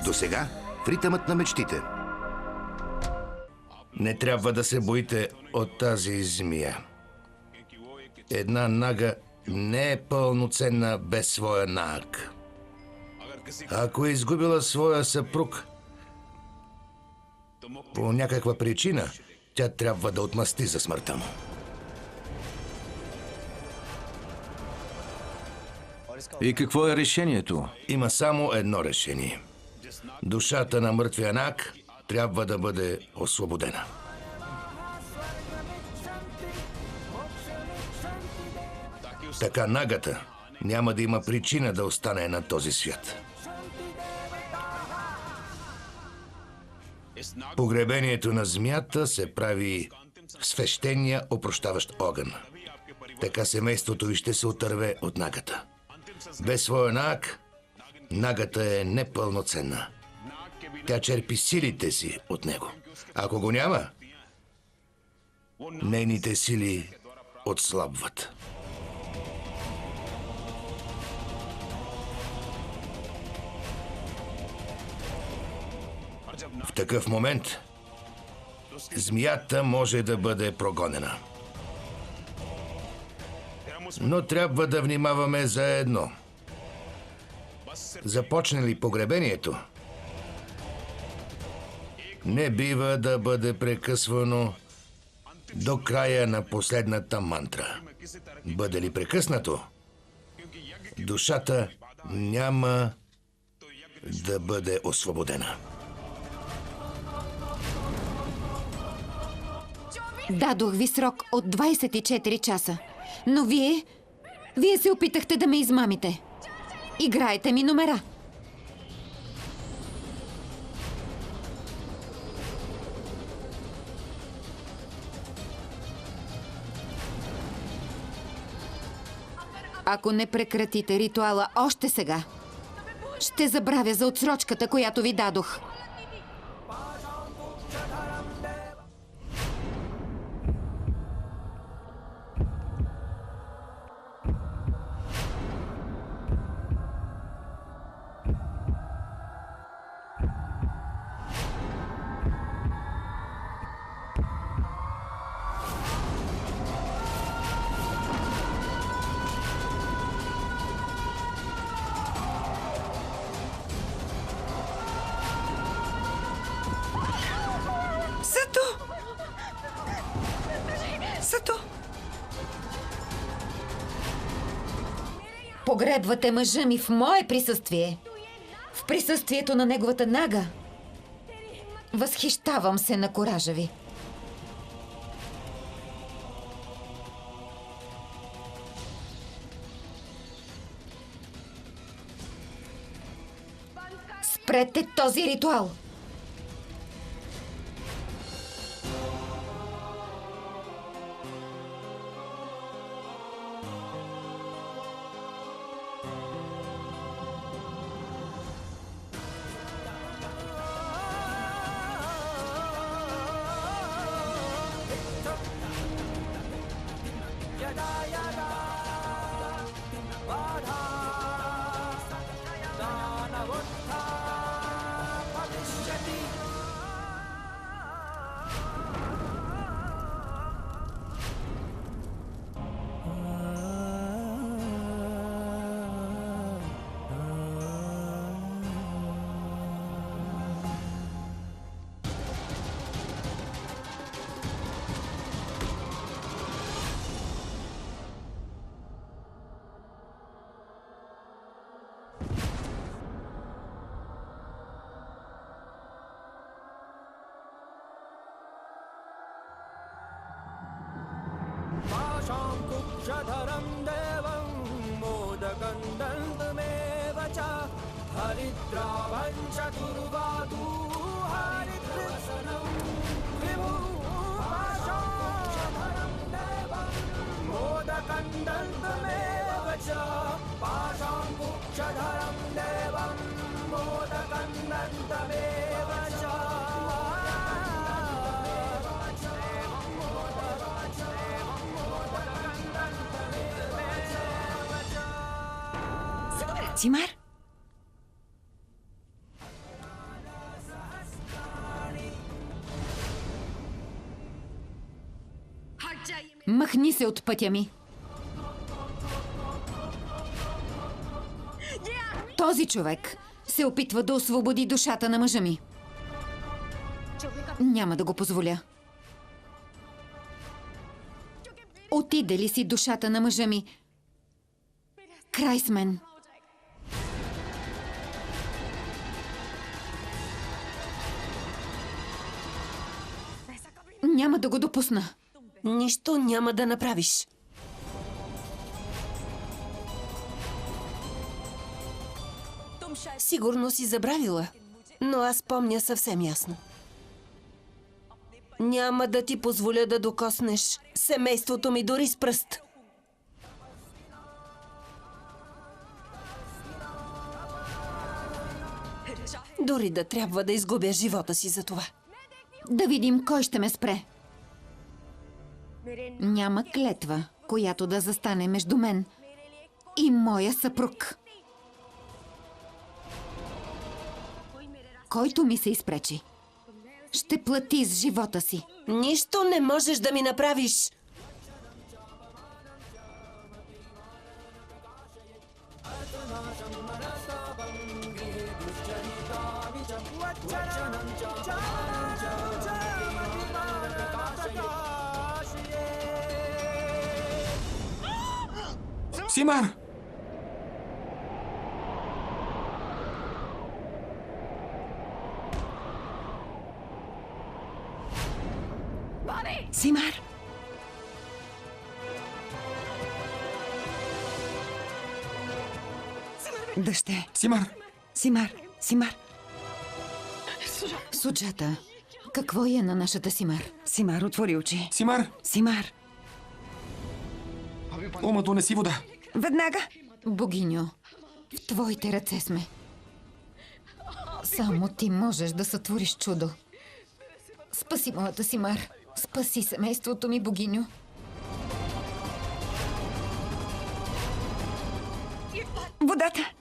Досега в ритъмът на мечтите. Не трябва да се боите от тази змия. Една нага не е пълноценна без своя нааг. Ако е изгубила своя съпруг по някаква причина, тя трябва да отмъсти за смъртта му. И какво е решението? Има само едно решение. Душата на мъртвия наг трябва да бъде освободена. Така нагата няма да има причина да остане на този свят. Погребението на змията се прави в свещения опрощаващ огън. Така семейството ви ще се отърве от нагата. Без своя наг, нагата е непълноценна. Тя черпи силите си от него. Ако го няма, нейните сили отслабват. В такъв момент змията може да бъде прогонена. Но трябва да внимаваме за едно. Започне ли погребението, не бива да бъде прекъсвано до края на последната мантра. Бъде ли прекъснато, душата няма да бъде освободена. Дадох ви срок от 24 часа. Но вие се опитахте да ме измамите. Играете ми номера. Ако не прекратите ритуала още сега, ще забравя за отсрочката, която ви дадох. Погребвате мъжа ми в мое присъствие. В присъствието на неговата нага. Възхищавам се на куража ви. Спрете този ритуал! Цимар? Махни се от пътя ми! Този човек се опитва да освободи душата на мъжа ми. Няма да го позволя. Отиде ли си душата на мъжа ми? Край с мен. Няма да го допусна. Нищо няма да направиш. Сигурно си забравила, но аз помня съвсем ясно. Няма да ти позволя да докоснеш семейството ми дори с пръст. Дори да трябва да изгубя живота си за това. Да видим кой ще ме спре. Няма клетва, която да застане между мен и моя съпруг. Който ми се изпречи, ще плати с живота си. Нищо не можеш да ми направиш. Симар! Симар! Дъще. Симар! Симар, Симар. Суджата, какво е на нашата Симар? Симар, отвори очи. Симар! Симар, Ума, донеси вода. веднага. Богиньо, в твоите ръце сме. Само ти можеш да сътвориш чудо. Спаси моята Симар. Спаси семейството ми, богиньо. Водата.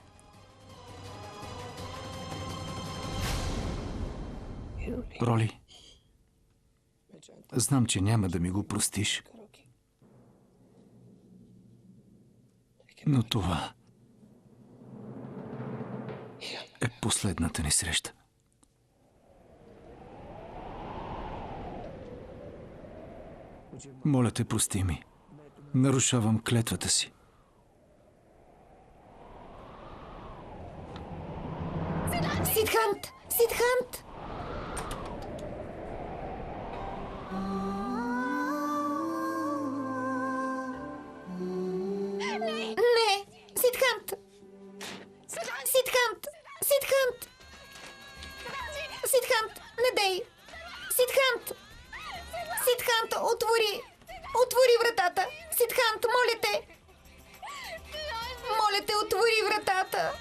Роли, знам, че няма да ми го простиш. Но това е последната ни среща. Моля те, прости ми. Нарушавам клетвата си. Сидхант! Сидхант! Не! Сидхант! Сидхант! Сидхант! Сидхант! Не дей! Сидхант! Сидхант, отвори! Отвори вратата! Сидхант, моля те! Моля те, отвори вратата!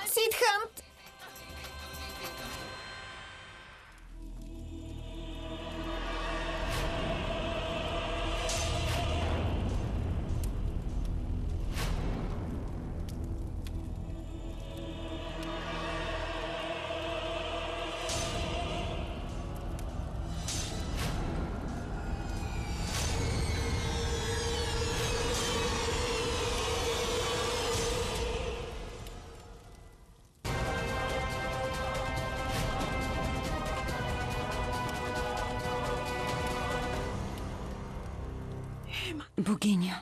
Сидхант! Богиня,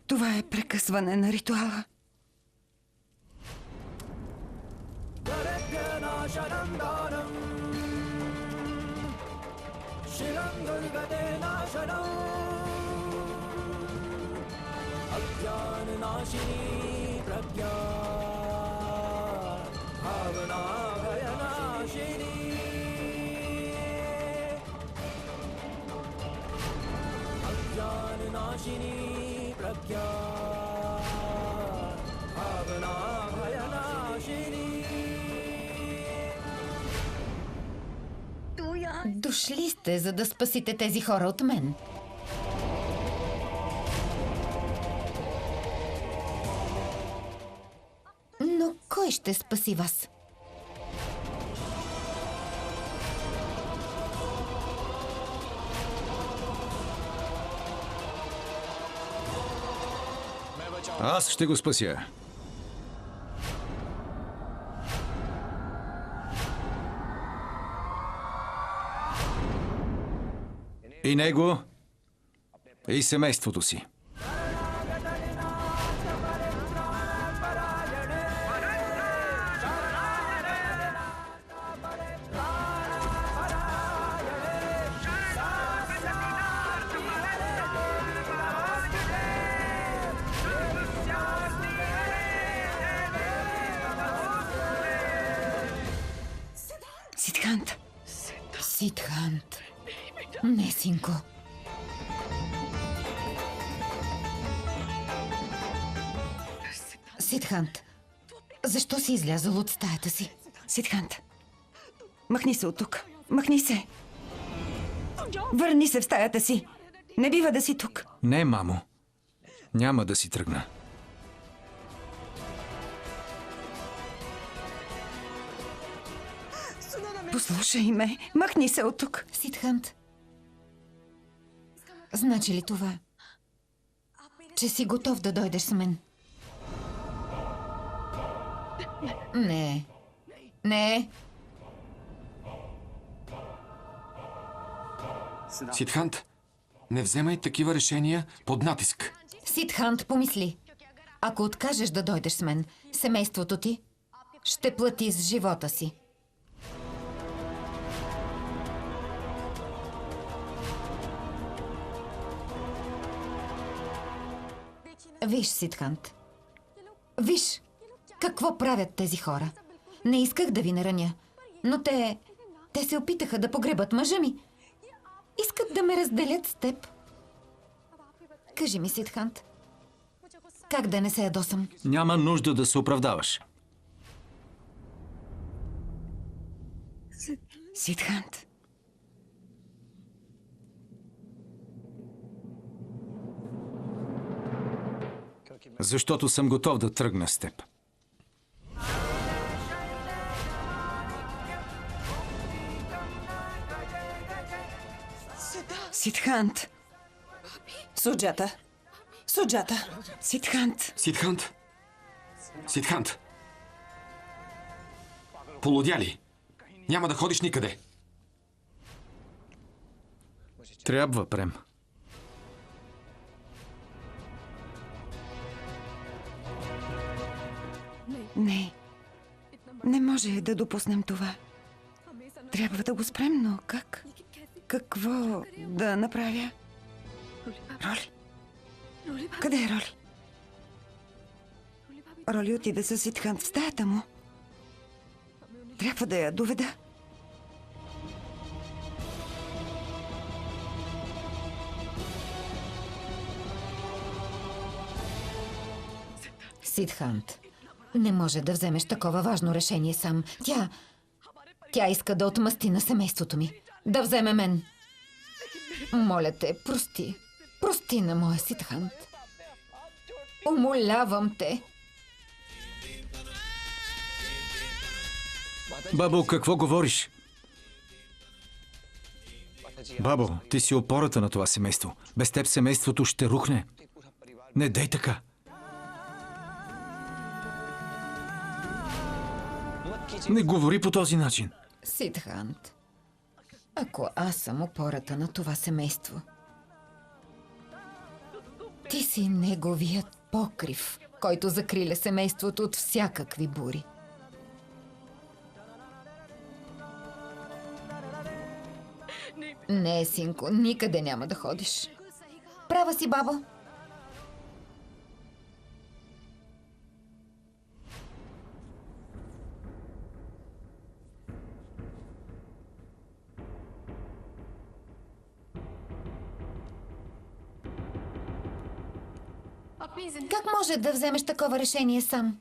това е прекъсване на ритуала. Дошли сте, за да спасите тези хора от мен. Но кой ще спаси вас? Аз ще го спася. И него, и семейството си. Сидхант. Сидхант. Не, синко. Сидхант, защо си излязъл от стаята си? Сидхант. Махни се от тук. Махни се. Върни се в стаята си. Не бива да си тук. Не, мамо. Няма да си тръгна. Послушай ме. Махни се от тук. Сидхант, значи ли това, че си готов да дойдеш с мен? Не. Не. Сидхант, не вземай такива решения под натиск. Сидхант, помисли. Ако откажеш да дойдеш с мен, семейството ти ще плати с живота си. Виж, Сидхант. Виж какво правят тези хора. Не исках да ви нараня, но те се опитаха да погребат мъжа ми. Искат да ме разделят с теб. Кажи ми, Сидхант, как да не се ядосам? Няма нужда да се оправдаваш. Сидхант. Защото съм готов да тръгна с теб. Сидхант. Суджата. Суджата. Сидхант. Сидхант! Сидхант! Полудя ли? Няма да ходиш никъде. Трябва, Прем. Не. Не може да допуснем това. Трябва да го спрем, но как? Какво да направя? Роли? Къде е Роли? Роли отида с Сидхант в стаята му. Трябва да я доведа. Сидхант, не може да вземеш такова важно решение сам. Тя иска да отмъсти на семейството ми. Да вземе мен. Моля те, прости. Прости на моя Сидхант. Умолявам те. Бабо, какво говориш? Бабо, ти си опората на това семейство. Без теб семейството ще рухне. Не дей така. Не говори по този начин. Сидхант, ако аз съм опората на това семейство, ти си неговият покрив, който закриля семейството от всякакви бури. Не, синко, никъде няма да ходиш. Права си, бабо. Как може да вземеш такова решение сам?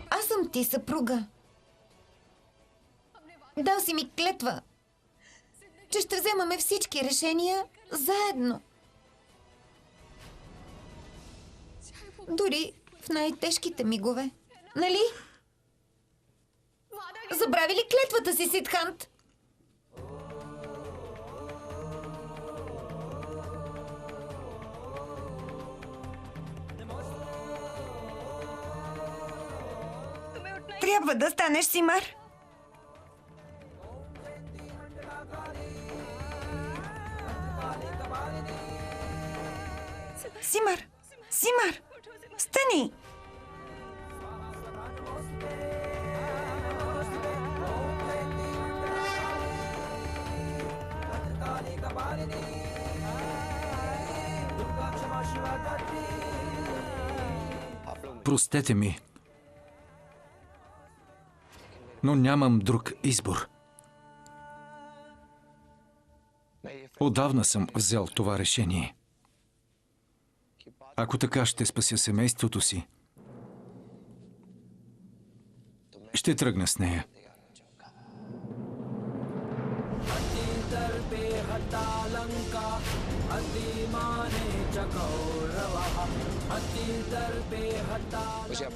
Аз съм ти съпруга. Дал си ми клетва, че ще вземаме всички решения заедно. Дори в най-тежките мигове. Нали? Забрави ли клетвата си, Сидхант? Трябва да станеш, Симар. Симар! Симар! Стани! Простете ми, но нямам друг избор. Отдавна съм взел това решение. Ако така ще спася семейството си, ще тръгна с нея.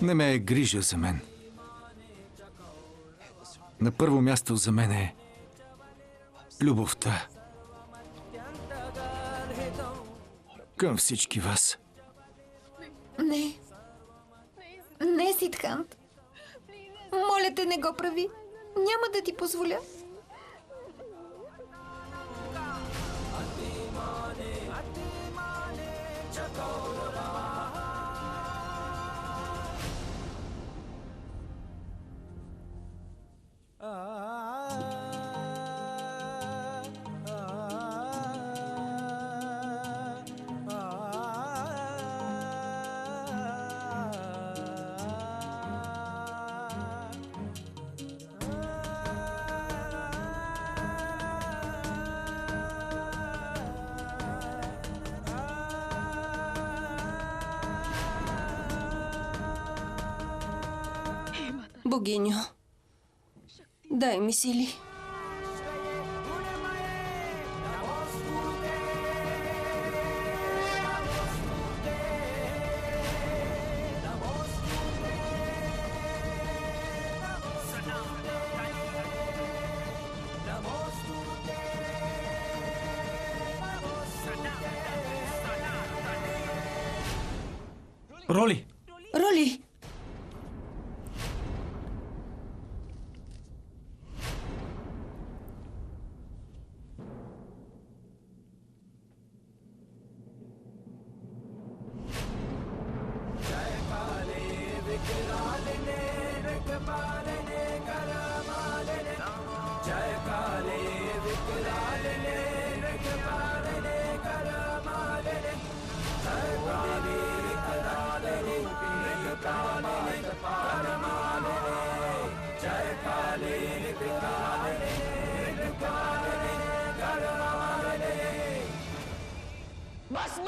Не ме е грижа за мен. На първо място за мен е любовта към всички вас. Не. Не, Сидхант. Моля те, не го прави. Няма да ти позволя. Богиньо, дай ми сили. Роли! Роли!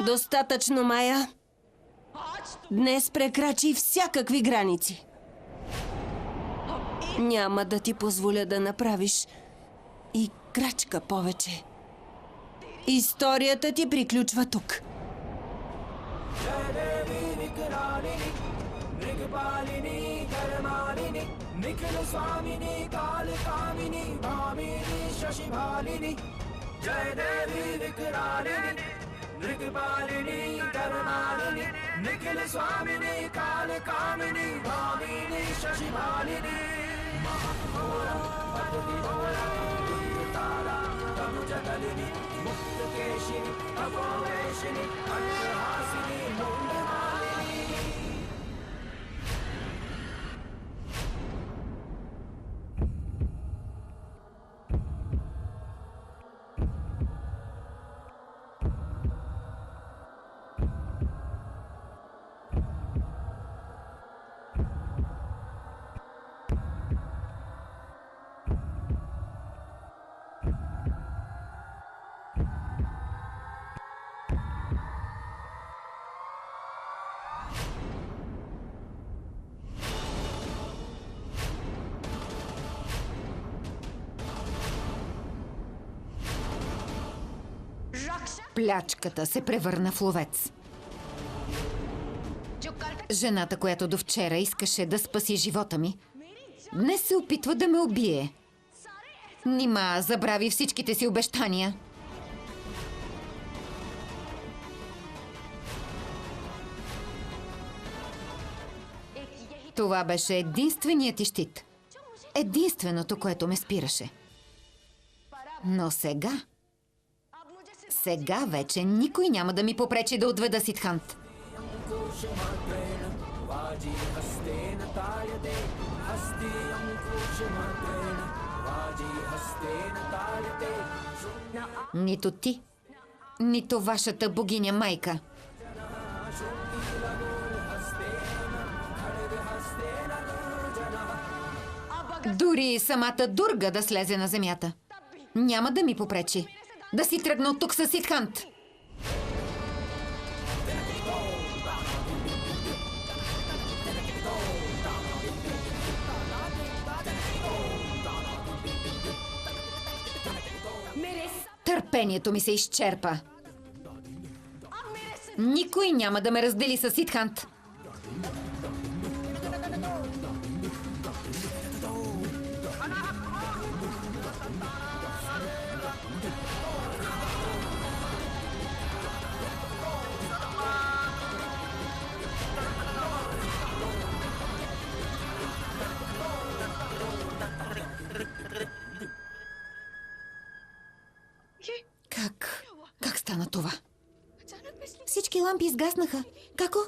Достатъчно, Майя. Днес прекрачи всякакви граници. Няма да ти позволя да направиш и крачка повече. Историята ти приключва тук. Плячката се превърна в ловец. Жената, която до вчера искаше да спаси живота ми, днес се опитва да ме убие. Нима забрави всичките си обещания. Това беше единственият ти щит. Единственото, което ме спираше. Но сега... Сега вече никой няма да ми попречи да отведа Сидхант. Нито ти, нито вашата богиня майка. Дори и самата Дурга да слезе на земята. Няма да ми попречи да си тръгна от тук със Сидхант. Търпението ми се изчерпа. Никой няма да ме раздели със Сидхант. Как стана това? Всички лампи изгаснаха. Како?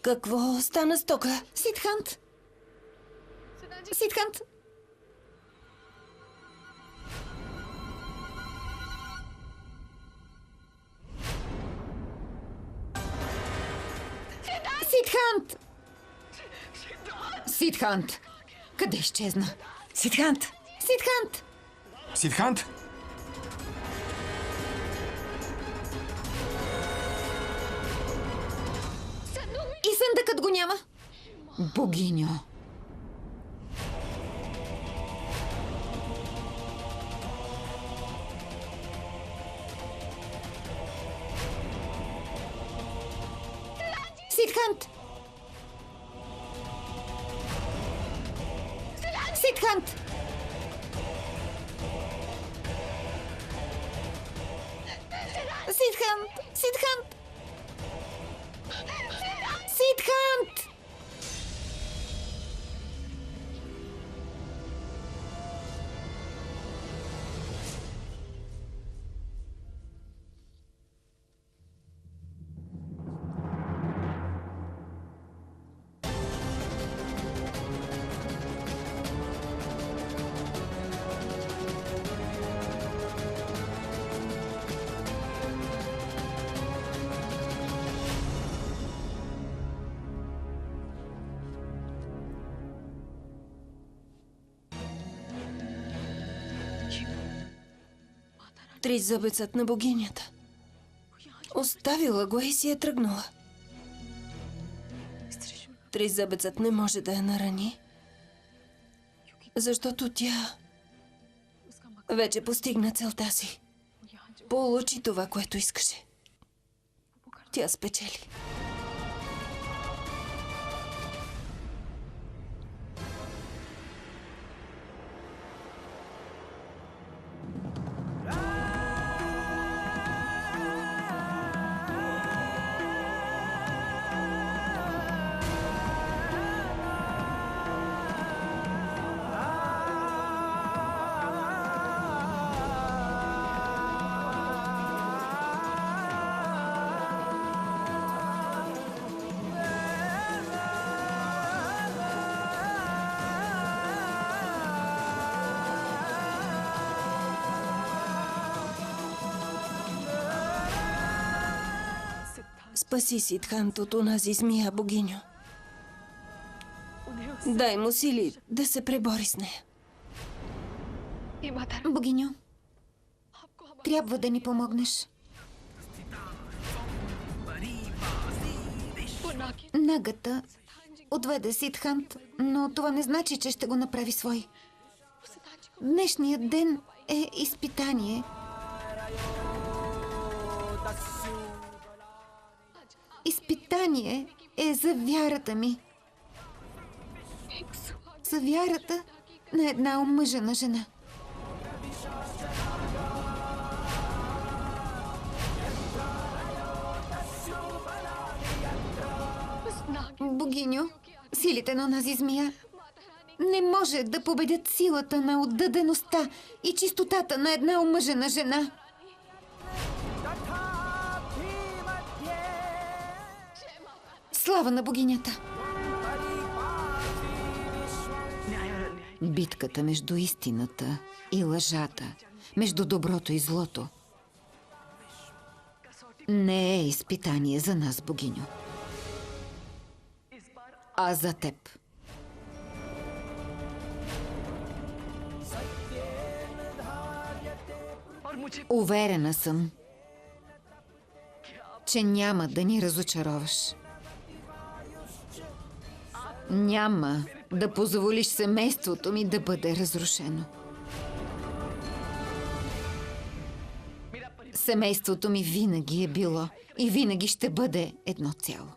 Какво стана с тока? Сидхант! Сидхант! Сидхант! Сидхант! Къде изчезна? Сидхант! Сидхант! Сидхант! И съндъкът го няма. Богиньо. Сидхант! Сидхант! Сидхант! Сидхант! Сидхант! Тризъбецът на богинята. Оставила го и си е тръгнала. Тризъбецът не може да я нарани, защото тя вече постигна целта си. Получи това, което искаше. Тя спечели. Спаси Сидхант от онази змия, богиньо. Дай му сили да се пребори с нея. Богиньо, трябва да ни помогнеш. Нагата отведе Сидхант, но това не значи, че ще го направи свой. Днешният ден е изпитание. Изпитание е за вярата ми. За вярата на една омъжена жена. Богиньо, Силите на онази змия не може да победят силата на отдадеността и чистотата на една омъжена жена. Слава на богинята! Битката между истината и лъжата, между доброто и злото, не е изпитание за нас, богиньо, а за теб. Уверена съм, че няма да ни разочароваш. Няма да позволиш семейството ми да бъде разрушено. Семейството ми винаги е било и винаги ще бъде едно цяло.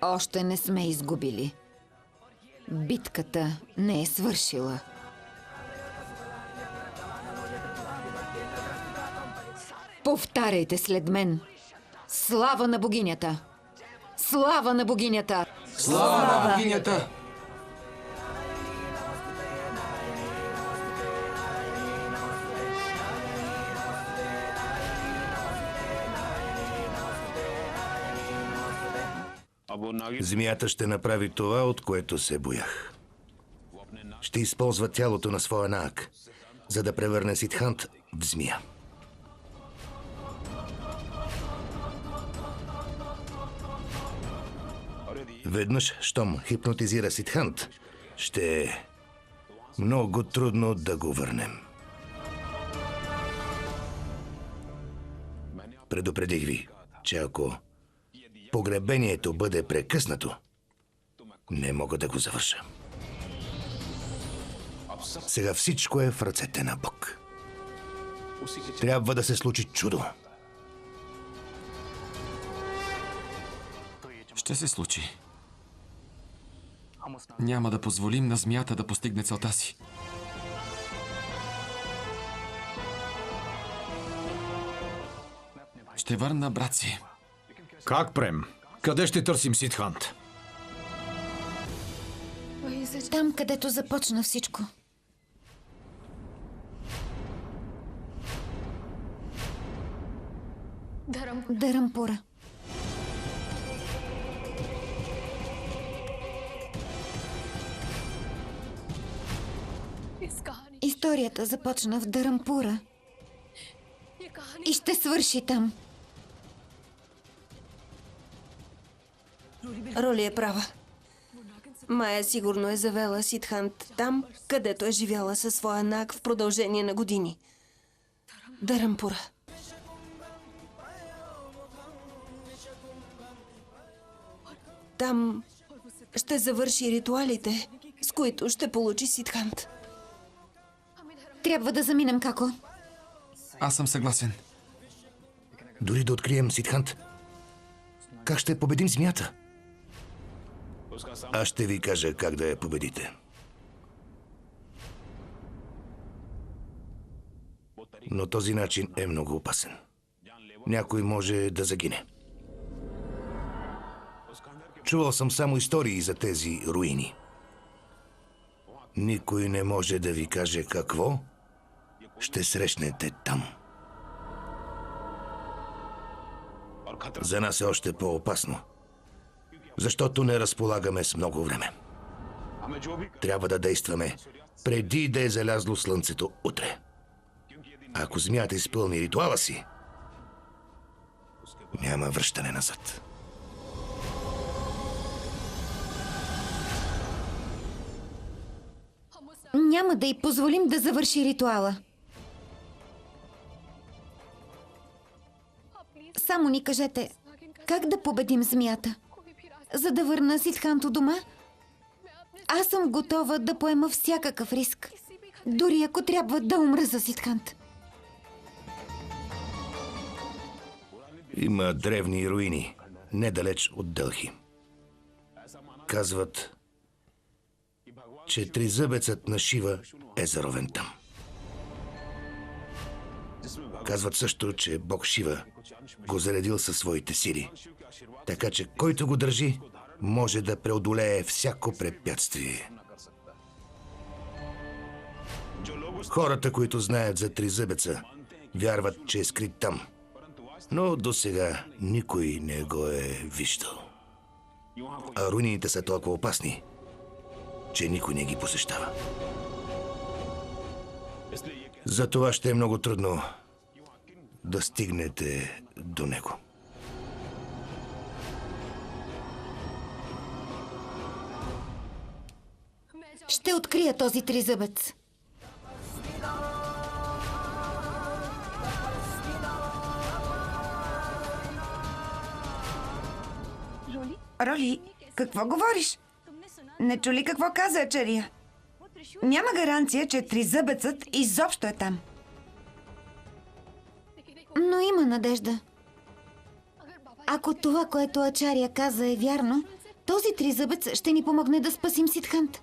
Още не сме изгубили. Битката не е свършила. Повтаряйте след мен. Слава на богинята! Слава на богинята! Слава на богинята! Змията ще направи това, от което се боях. Ще използва тялото на своя наак, за да превърне Сидхант в змия. Веднъж, щом хипнотизира Сидхант, ще е много трудно да го върнем. Предупредих ви, че ако погребението бъде прекъснато, не мога да го завърша. Сега всичко е в ръцете на Бог. Трябва да се случи чудо. Ще се случи. Няма да позволим на змията да постигне целта си. Ще върна брат си. Как, Прем? Къде ще търсим Сидхант? Там, където започна всичко. Dharampura. Историята започна в Dharampura и ще свърши там. Роли е права. Майя сигурно е завела Сидхант там, където е живяла със своя наг в продължение на години. Dharampura. Там ще завърши ритуалите, с които ще получи Сидхант. Трябва да заминем, Како. Аз съм съгласен. Дори да открием Сидхант, как ще победим змията? Аз ще ви кажа как да я победите. Но този начин е много опасен. Някой може да загине. Чувал съм само истории за тези руини. Никой не може да ви каже какво ще срещнете там. За нас е още по-опасно, защото не разполагаме с много време. Трябва да действаме преди да е залязло слънцето утре. Ако змията изпълни ритуала си, няма връщане назад. Няма да й позволим да завърши ритуала. Само ни кажете, как да победим змията? За да върна Сидхант у дома? Аз съм готова да поема всякакъв риск. Дори ако трябва да умра за Сидхант. Има древни руини, недалеч от Делхи. Казват, че тризъбецът на Шива е заровен там. Казват също, че бог Шива го заредил със своите сили. Така че който го държи, може да преодолее всяко препятствие. Хората, които знаят за тризъбеца, вярват, че е скрит там. Но досега никой не го е виждал. А руините са толкова опасни, че никой не ги посещава. Затова ще е много трудно да стигнете до него. Ще открия този тризъбец. Роли, какво говориш? Не чули какво каза Ачария? Няма гаранция, че тризъбецът изобщо е там. Но има надежда. Ако това, което Ачария каза, е вярно, този тризъбец ще ни помогне да спасим Сидхант.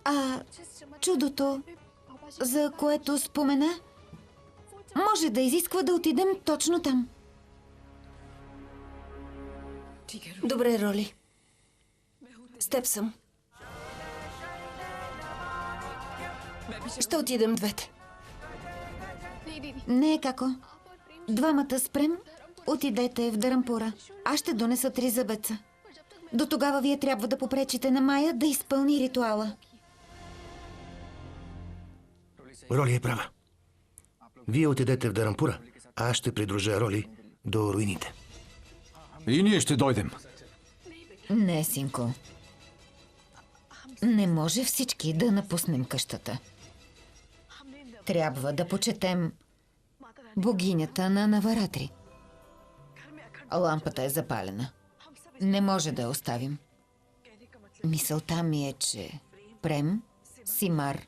А чудото, за което спомена, може да изисква да отидем точно там. Добре, Роли. С теб съм. Ще отидем двете. Не, како. Двамата спрем, отидете в Дарампура. Аз ще донеса тризъбеца. До тогава вие трябва да попречите на Майя да изпълни ритуала. Роли е права. Вие отидете в Дарампура, а аз ще придружа Роли до руините. И ние ще дойдем. Не, синко. Не може всички да напуснем къщата. Трябва да почетем богинята на Наваратри. Лампата е запалена. Не може да я оставим. Мисълта ми е, че Прем, Симар,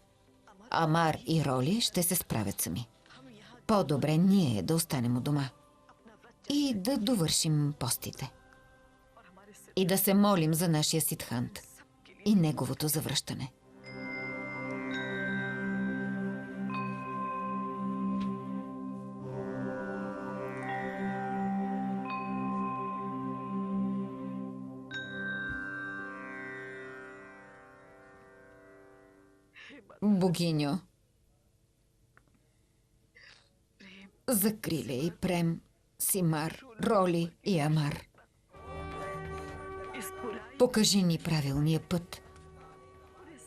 Амар и Роли ще се справят сами. По-добре ние да останем у дома. И да довършим постите. И да се молим за нашия Сидхант и неговото завръщане. Богиньо, закриля и Прем, Симар, Роли и Амар. Покажи ни правилния път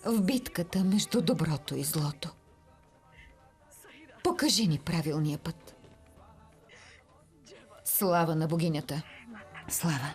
в битката между доброто и злото. Покажи ни правилния път. Слава на богинята! Слава.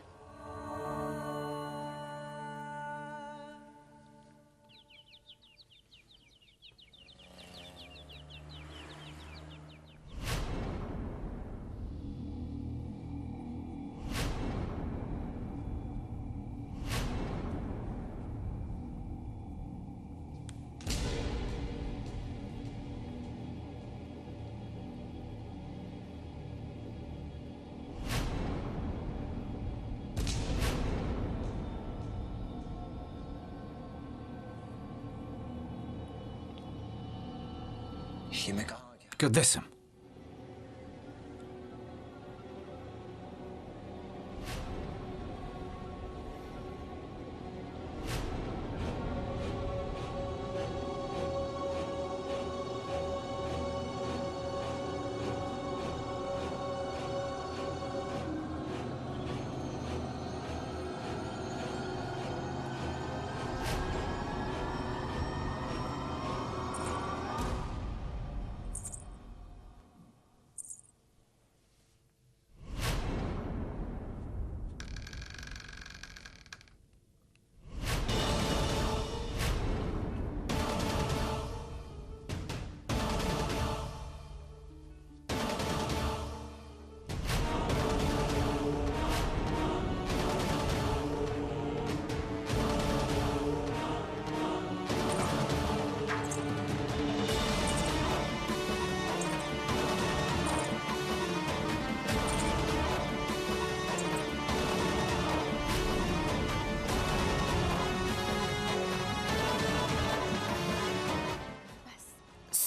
Къде съм?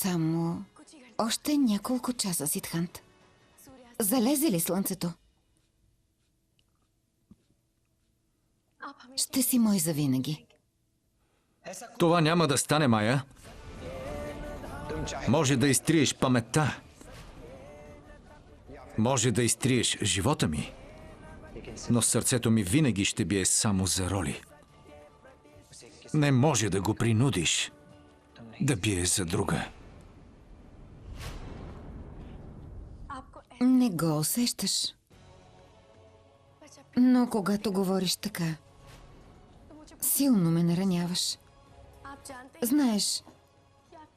Само още няколко часа, Сидхант. Залезе ли слънцето? Ще си мой завинаги. Това няма да стане, Майя. Може да изтриеш паметта. Може да изтриеш живота ми. Но сърцето ми винаги ще бие само за роли. Не може да го принудиш да бие за друга. Не го усещаш. Но когато говориш така, силно ме нараняваш. Знаеш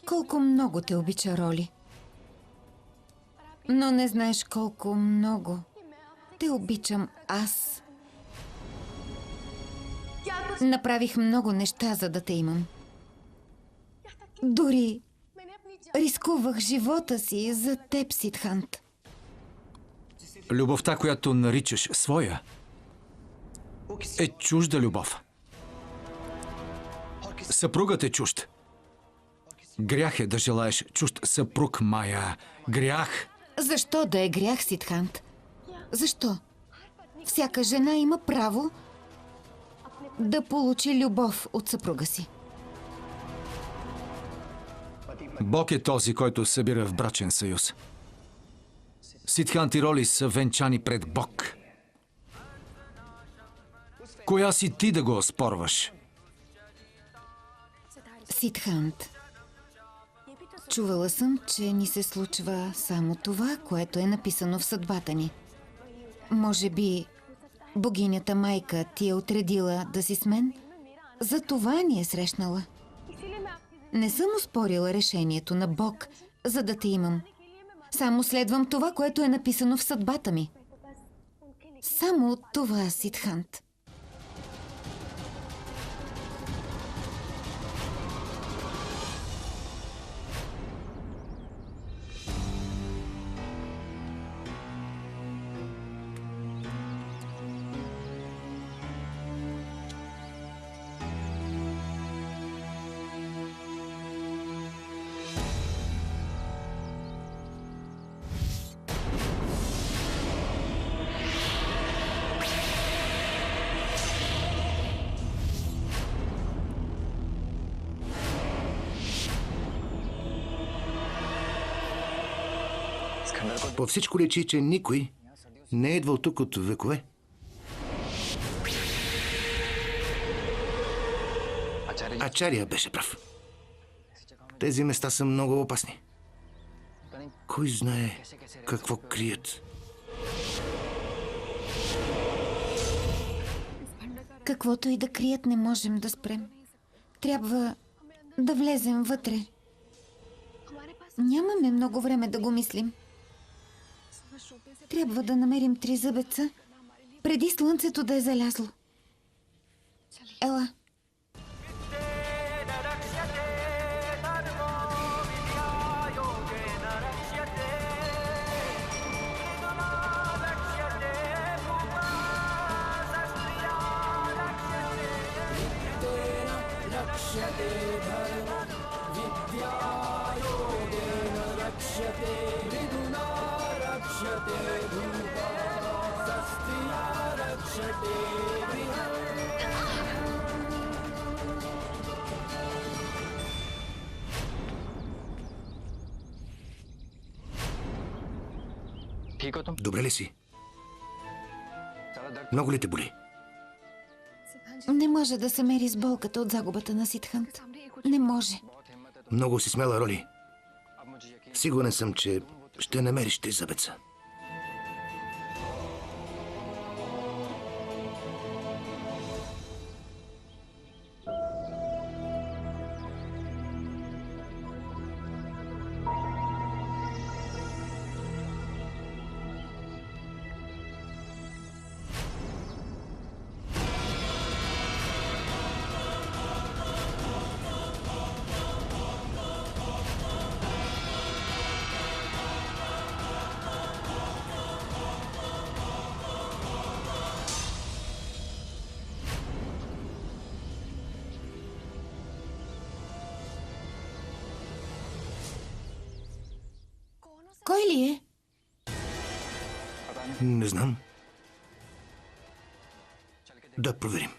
колко много те обича Роли. Но не знаеш колко много те обичам аз. Направих много неща, за да те имам. Дори рискувах живота си за теб, Сидхант. Любовта, която наричаш своя, е чужда любов. Съпругът е чужд. Грях е да желаеш чужд съпруг, Майя. Грях! Защо да е грях, Сидхант? Защо? Всяка жена има право да получи любов от съпруга си. Бог е този, който събира в брачен съюз. Сидхант и Роли са венчани пред Бог. Коя си ти да го оспорваш? Сидхант, чувала съм, че ни се случва само това, което е написано в съдбата ни. Може би богинята майка ти е отредила да си с мен? За това ни е срещнала. Не съм оспорила решението на Бог, за да те имам. Само следвам това, което е написано в съдбата ми. Само това, Сидхант. По всичко личи, че никой не е идвал тук от векове. Ачария беше прав. Тези места са много опасни. Кой знае какво крият? Каквото и да крият, не можем да спрем. Трябва да влезем вътре. Нямаме много време да го мислим. Трябва да намерим тризъбеца, преди слънцето да е залязло. Ела. Добре ли си? Много ли те боли? Не може да се мери с болката от загубата на Сидхант. Не може. Много си смела, Роли. Сигурен съм, че ще намериш тризъбеца. ли е? Не знам. Да проверим.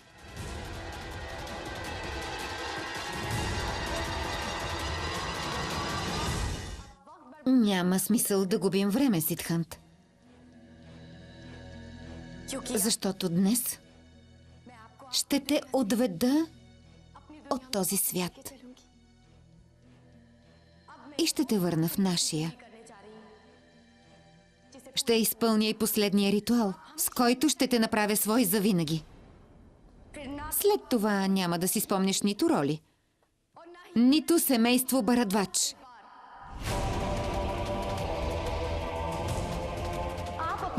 Няма смисъл да губим време, Сидхант. Защото днес ще те отведа от този свят. И ще те върна в нашия. Ще изпълня и последния ритуал, с който ще те направя свой завинаги. След това няма да си спомнеш нито роли, нито семейство Барадвач.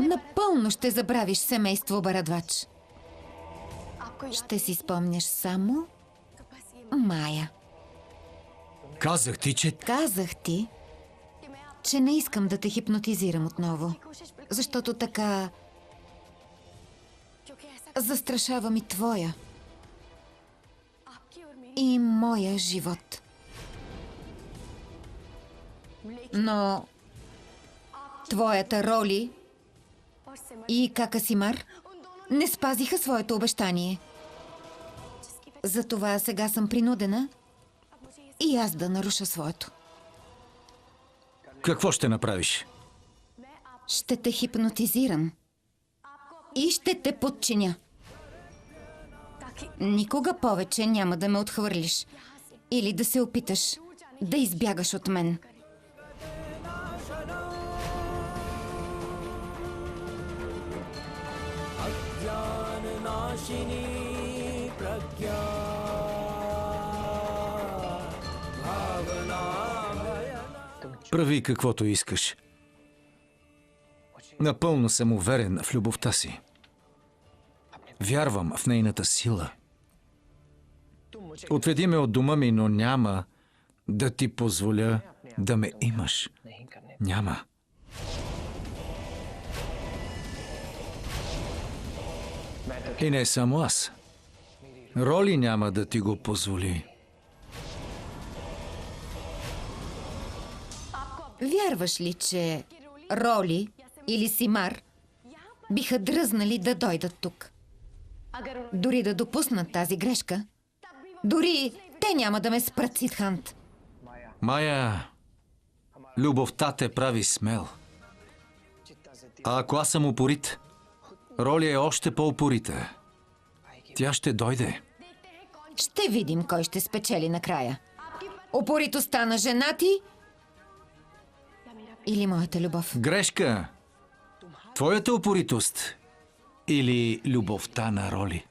Напълно ще забравиш семейство Барадвач. Ще си спомняш само Майя. Казах ти, че... Казах ти, че не искам да те хипнотизирам отново, защото така застрашавам и твоя и моя живот. Но твоята роли и Какасимар не спазиха своето обещание. Затова сега съм принудена и аз да наруша своето. Какво ще направиш? Ще те хипнотизирам и ще те подчиня. Никога повече няма да ме отхвърлиш или да се опиташ да избягаш от мен. Прави каквото искаш. Напълно съм уверен в любовта си. Вярвам в нейната сила. Отведи ме от дома ми, но няма да ти позволя да ме имаш. Няма. И не само аз. Роли няма да ти го позволи. Вярваш ли, че Роли или Симар биха дръзнали да дойдат тук? Дори да допуснат тази грешка, дори те няма да ме спрат, Сидхант. Майя, любовта те прави смел. А ако аз съм упорит, Роли е още по-упорита. Тя ще дойде. Ще видим кой ще спечели накрая. Упоритостта на жена ти или моята любов? Грешка. Твоята упоритост или любовта на Роли?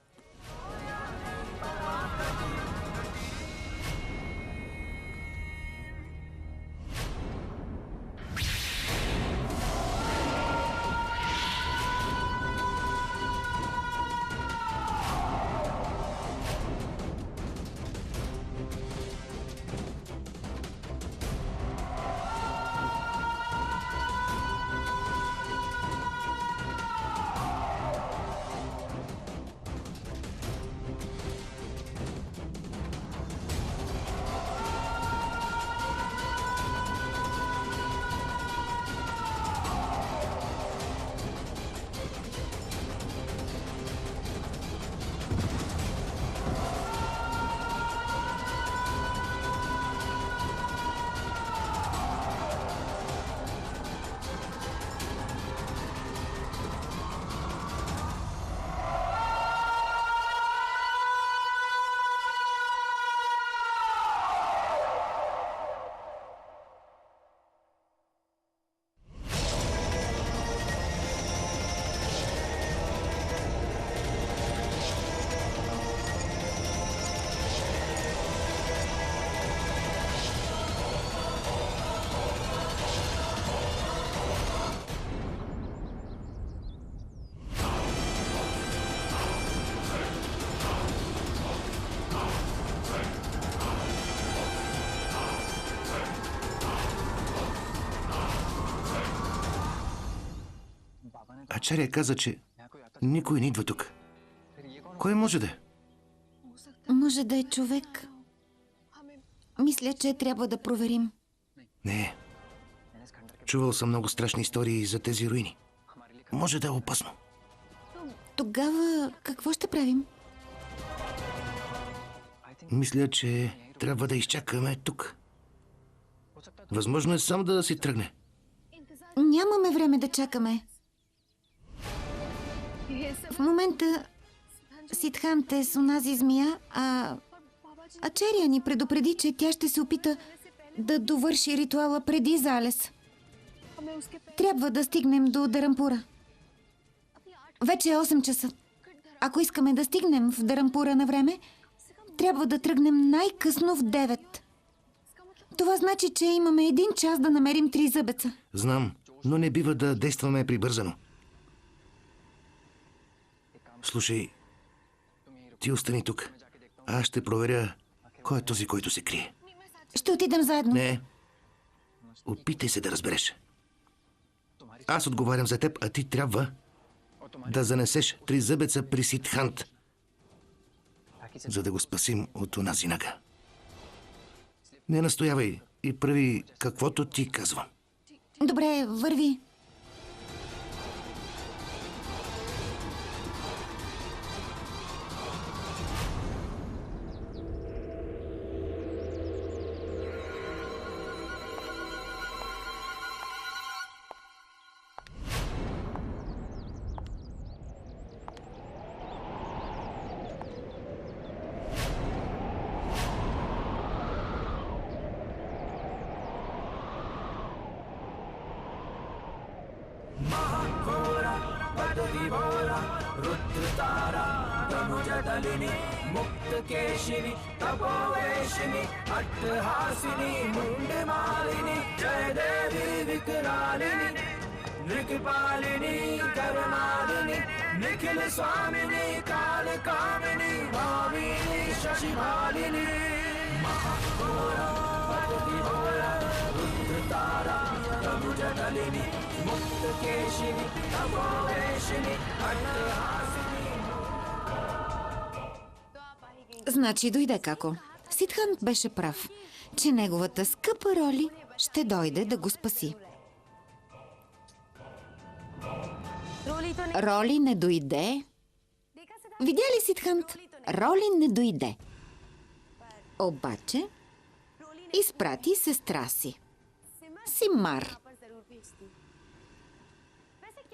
Ачаря каза, че никой не идва тук. Кой може да е? Може да е човек. Мисля, че трябва да проверим. Не. Чувал съм много страшни истории за тези руини. Може да е опасно. Тогава какво ще правим? Мисля, че трябва да изчакаме тук. Възможно е сам да си тръгне. Нямаме време да чакаме. В момента Сидхант е с онази змия, а Ачерия ни предупреди, че тя ще се опита да довърши ритуала преди залез. Трябва да стигнем до Дарампура. Вече е 8 часа. Ако искаме да стигнем в Дарампура на време, трябва да тръгнем най-късно в 9. Това значи, че имаме 1 час да намерим Тризъбеца. Знам, но не бива да действаме прибързано. Слушай, ти остани тук. Аз ще проверя кой е този, който се крие. Ще отидем заедно. Не. Опитай се да разбереш. Аз отговарям за теб, а ти трябва да занесеш Тризъбеца при Сидхант, за да го спасим от онази нага. Не настоявай и прави каквото ти казвам. Добре, върви. Значи дойде како. Сидхант беше прав, че неговата скъпа Роли ще дойде да го спаси. Роли не дойде. Видя ли Сидхант? Роли не дойде. Обаче изпрати сестра си. Симар.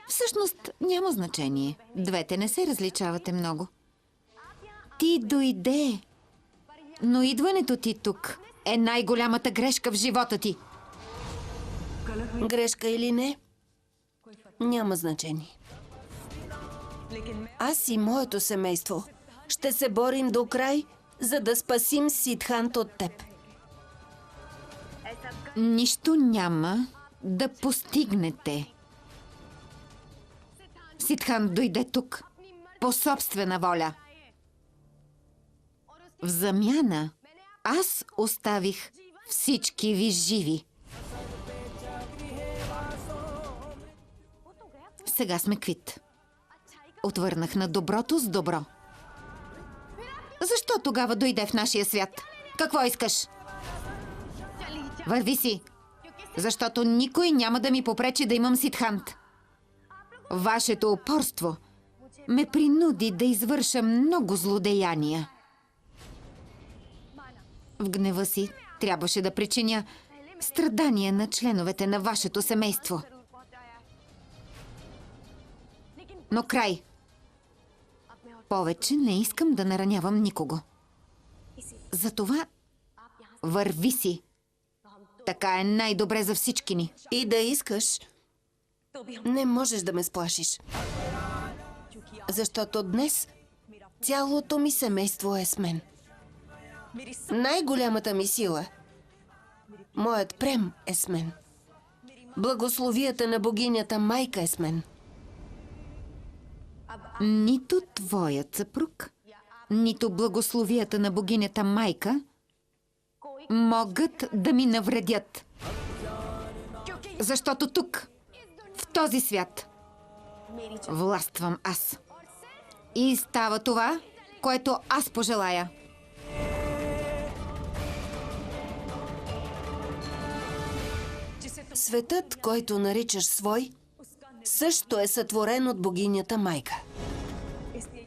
Всъщност няма значение. Двете не се различавате много. Ти дойде. Но идването ти тук е най-голямата грешка в живота ти. Грешка или не, няма значение. Аз и моето семейство ще се борим до край, за да спасим Сидхант от теб. Нищо няма да постигнете. Сидхант дойде тук по собствена воля. В замяна аз оставих всички ви живи. Сега сме квит. Отвърнах на доброто с добро. Защо тогава дойде в нашия свят? Какво искаш? Върви си, защото никой няма да ми попречи да имам Сидхант. Вашето упорство ме принуди да извърша много злодеяния. В гнева си трябваше да причиня страдания на членовете на вашето семейство. Но край! Повече не искам да наранявам никого. Затова върви си. Така е най-добре за всички ни. И да искаш, не можеш да ме сплашиш. Защото днес цялото ми семейство е с мен. Най-голямата ми сила, моят прем е с мен. Благословията на богинята майка е с мен. Нито твоят съпруг, нито благословията на богинята майка могат да ми навредят. Защото тук, в този свят, властвам аз. И става това, което аз пожелая. Светът, който наричаш свой, също е сътворен от богинята майка.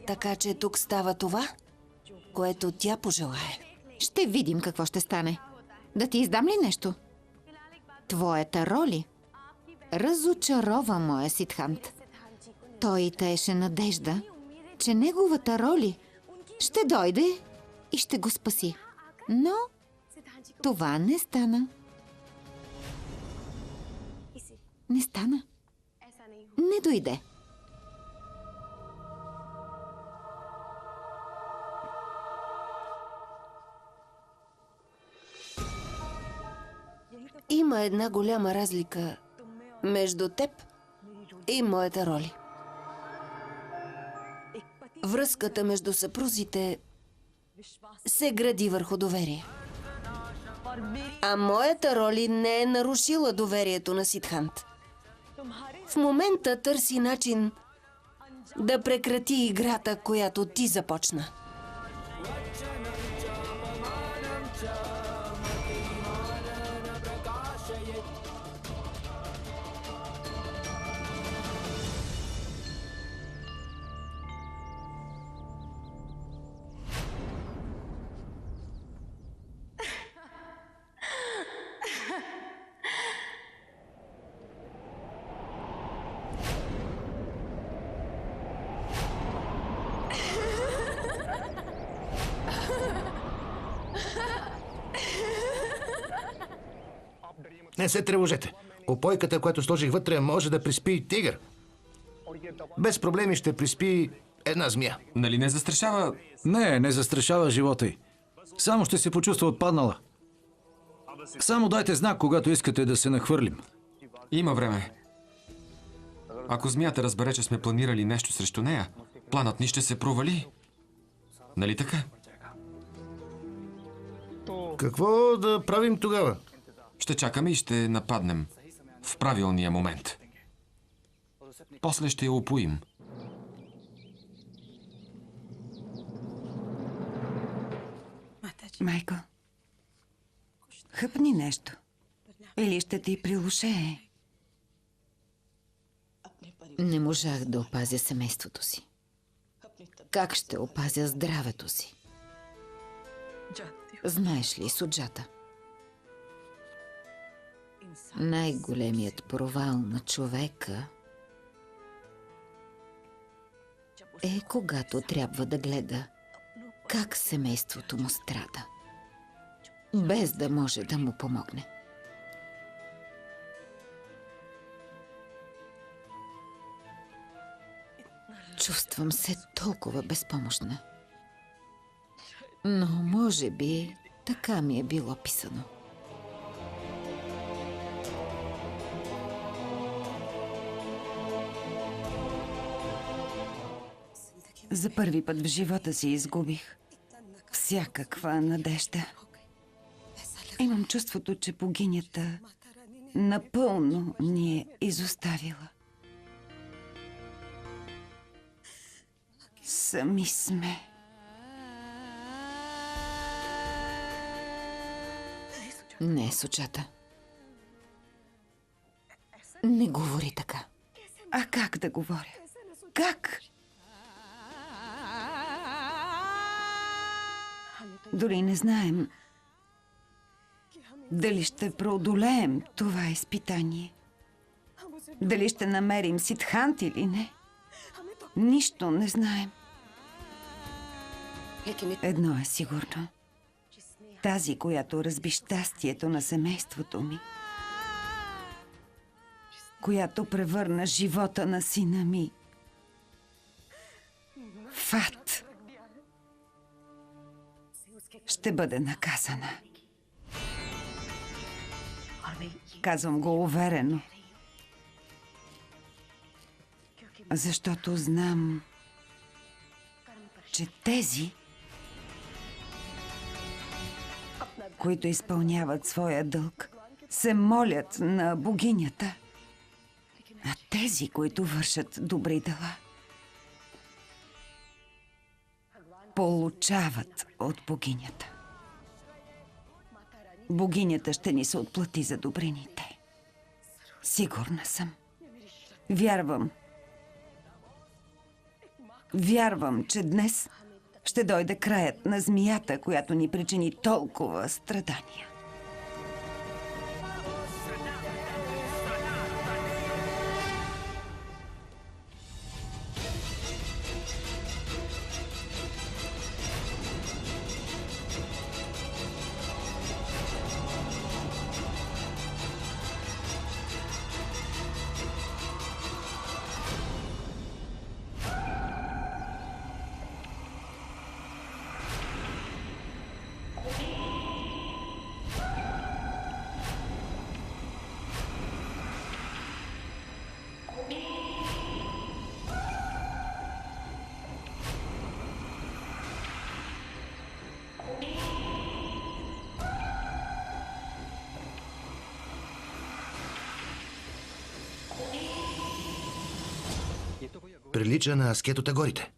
Така че тук става това, което тя пожелае. Ще видим какво ще стане. Да ти издам ли нещо? Твоята роли разочарова моя Сидхант. Той таеше надежда, че неговата роли ще дойде и ще го спаси. Но това не стана. Не стана. Не дойде. Има една голяма разлика между теб и моята роля. Връзката между съпрузите се гради върху доверие. А моята роля не е нарушила доверието на Сидхант. В момента търси начин да прекрати играта, която ти започна. Не се тревожете. Опойката, която сложих вътре, може да приспи тигър. Без проблеми ще приспи една змия. Нали не застрашава? Не застрашава живота й. Само ще се почувства отпаднала. Само дайте знак, когато искате да се нахвърлим. Има време. Ако змията разбере, че сме планирали нещо срещу нея, планът ни ще се провали. Нали така? Какво да правим тогава? Ще чакаме и ще нападнем в правилния момент. После ще я опоим. Майко, хъпни нещо. Или ще ти прилушее. Не можах да опазя семейството си. Как ще опазя здравето си? Знаеш ли, Суджата? Най-големият провал на човека е когато трябва да гледа как семейството му страда, без да може да му помогне. Чувствам се толкова безпомощна. Но може би така ми е било писано. За първи път в живота си изгубих всякаква надежда. Имам чувството, че богинята напълно ни е изоставила. Сами сме. Не, Суджата. Не говори така. А как да говоря? Как? Дори не знаем дали ще преодолеем това изпитание. Дали ще намерим Сидхант или не. Нищо не знаем. Едно е сигурно. Тази, която разби щастието на семейството ми, която превърна живота на сина ми в ад, ще бъде наказана. Казвам го уверено, защото знам, че тези, които изпълняват своя дълг, се молят на богинята, а тези, които вършат добри дела, получават от богинята. Богинята ще ни се отплати за добрините. Сигурна съм. Вярвам. Вярвам, че днес ще дойде краят на змията, която ни причини толкова страдания. Прилича на аскет от Агорите.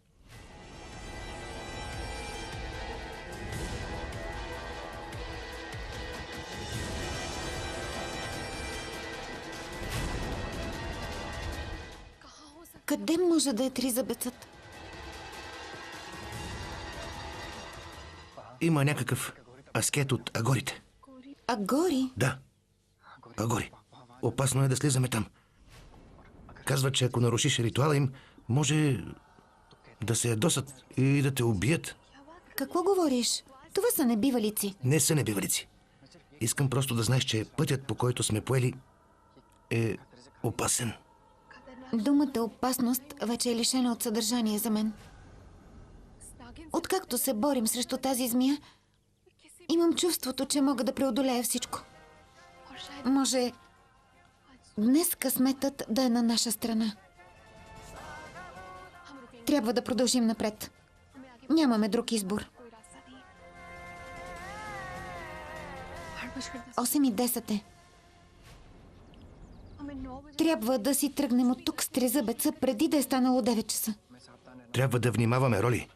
Къде може да е тризъбецът? Има някакъв аскет от Агорите. Агори? Да. Агори. Опасно е да слизаме там. Казват, че ако нарушиш ритуала им, може да се ядосат и да те убият. Какво говориш? Това са небивалици. Не са небивалици. Искам просто да знаеш, че пътят, по който сме поели, е опасен. Думата опасност вече е лишена от съдържание за мен. Откакто се борим срещу тази змия, имам чувството, че мога да преодолея всичко. Може днес късметът да е на наша страна. Трябва да продължим напред. Нямаме друг избор. 8:10 е. Трябва да си тръгнем от тук с трезъбеца преди да е станало 9 часа. Трябва да внимаваме, Роли.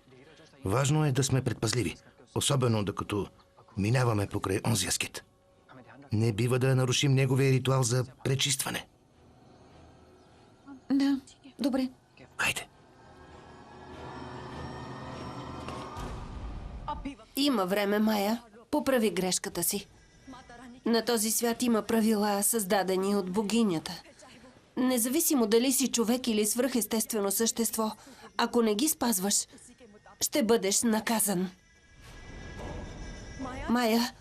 Важно е да сме предпазливи. Особено докато минаваме покрай онзи аскет. Не бива да нарушим неговия ритуал за пречистване. Да, добре. Хайде. Има време, Майя. Поправи грешката си. На този свят има правила, създадени от богинята. Независимо дали си човек или свръхестествено същество, ако не ги спазваш, ще бъдеш наказан. Майя,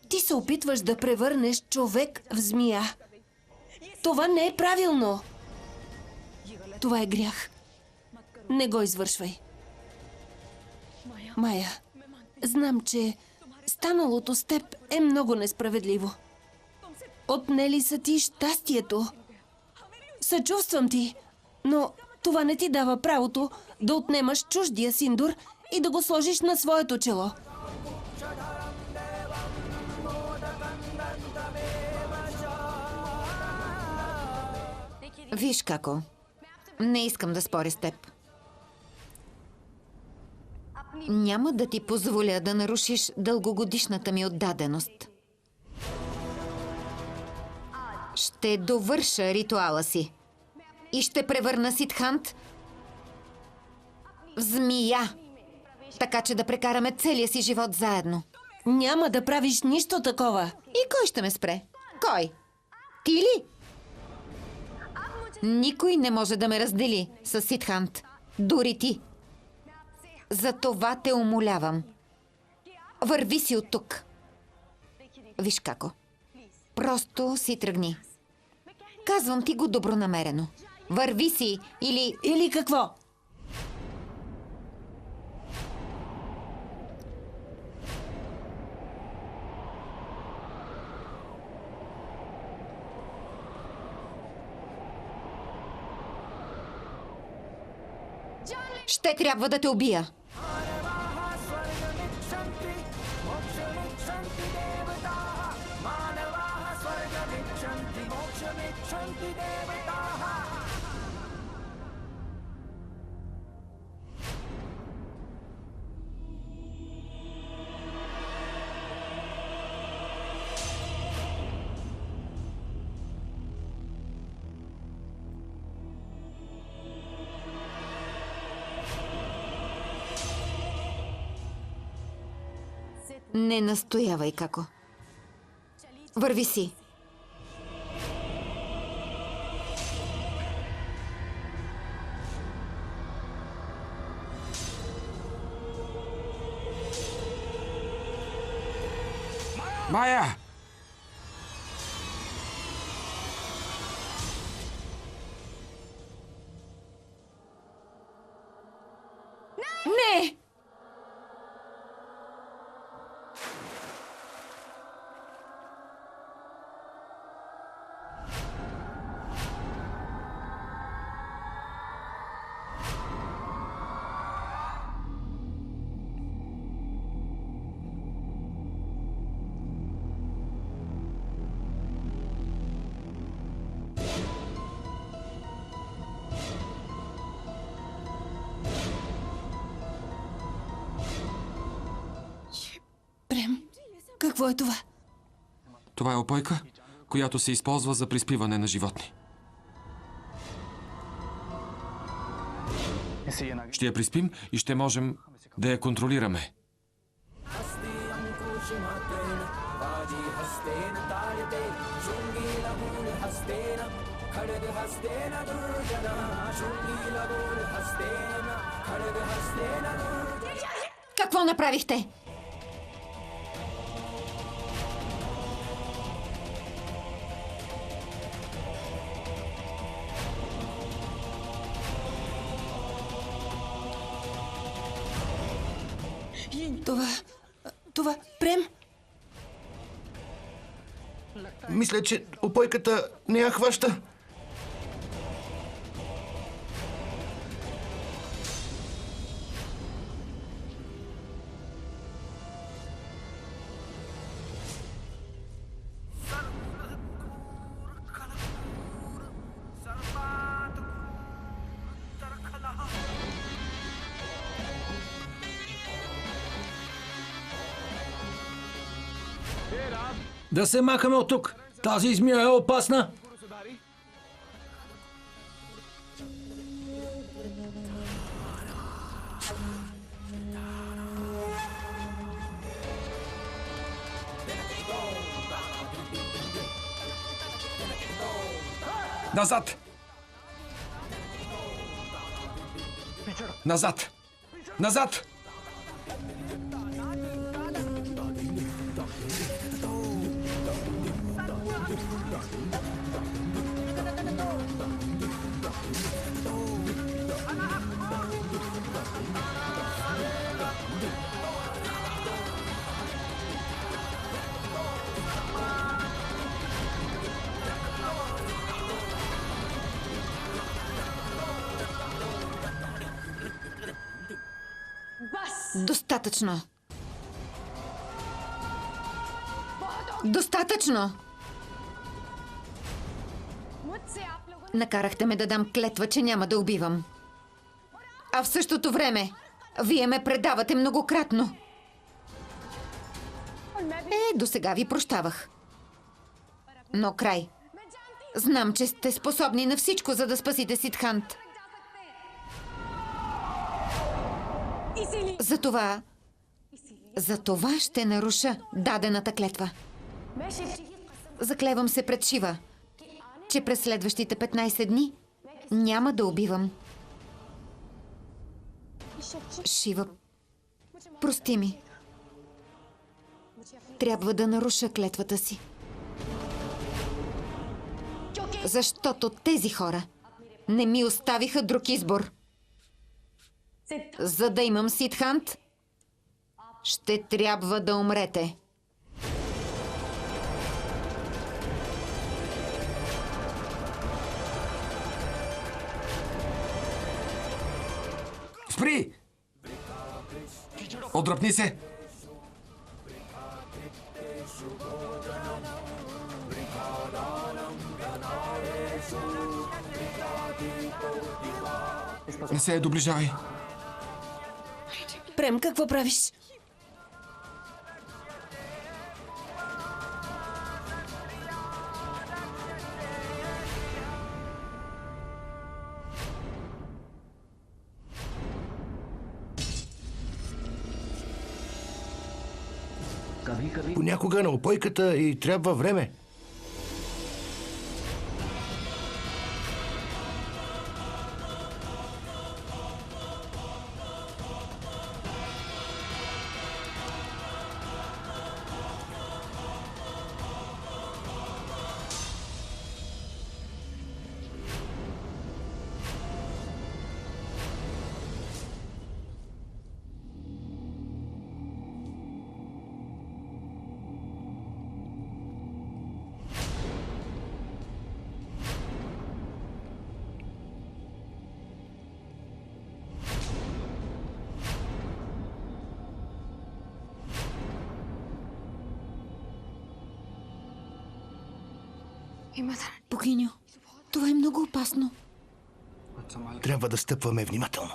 ти се опитваш да превърнеш човек в змия. Това не е правилно. Това е грях. Не го извършвай. Майя, знам, че станалото с теб е много несправедливо. Отнели са ти щастието. Съчувствам ти, но това не ти дава правото да отнемаш чуждия синдур и да го сложиш на своето чело. Виж како. Не искам да споря с теб. Няма да ти позволя да нарушиш дългогодишната ми отдаденост. Ще довърша ритуала си и ще превърна Сидхант в змия, така че да прекараме целия си живот заедно. Няма да правиш нищо такова. И кой ще ме спре? Кой? Ти ли? Никой не може да ме раздели с Сидхант. Дори ти. Затова те умолявам. Върви си от тук. Виж како. Просто си тръгни. Казвам ти го добронамерено. Върви си или... Или какво? Ще трябва да те убия. Не настоявай, како. Върви си. Майя! Не! Прем, какво е това? Това е опойка, която се използва за приспиване на животни. Ще я приспим и ще можем да я контролираме. Какво направихте? Това, Прем, Мисля, че опойката не я хваща. Да се махаме от тук. Тази змия е опасна. Назад! Назад! Назад! Достатъчно. Достатъчно! Накарахте ме да дам клетва, че няма да убивам. А в същото време, вие ме предавате многократно. До сега ви прощавах. Но край. Знам, че сте способни на всичко, за да спасите Сидхант. Затова ще наруша дадената клетва. Заклевам се пред Шива, че през следващите 15 дни няма да убивам. Шива, прости ми. Трябва да наруша клетвата си. Защото тези хора не ми оставиха друг избор. За да имам Сидхант, ще трябва да умрете. Спри! Отдръпни се! Не се доближавай. Прем, какво правиш? Понякога на опойката и трябва време. Богиньо, това е много опасно. Трябва да стъпваме внимателно.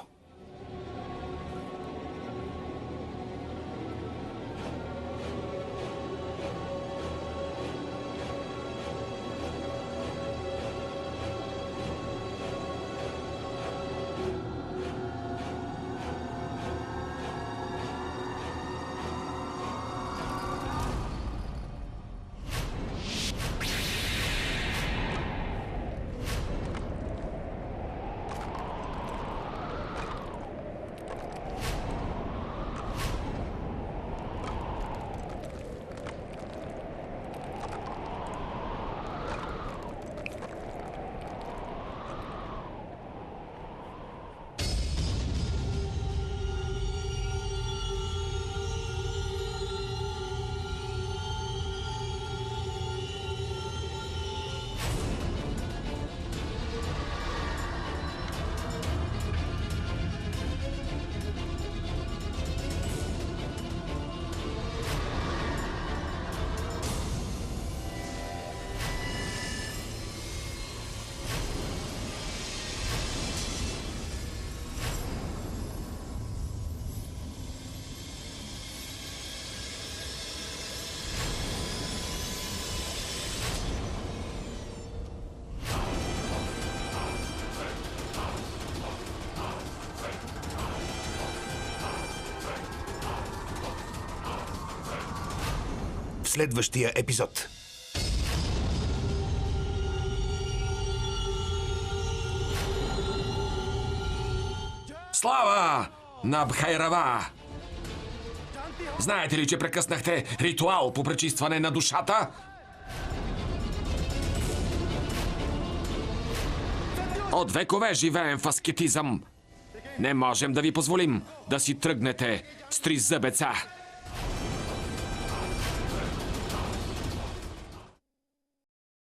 В следващия епизод. Слава на Бхайрава! Знаете ли, че прекъснахте ритуал по пречистване на душата? От векове живеем в аскетизъм. Не можем да ви позволим да си тръгнете с тризъбеца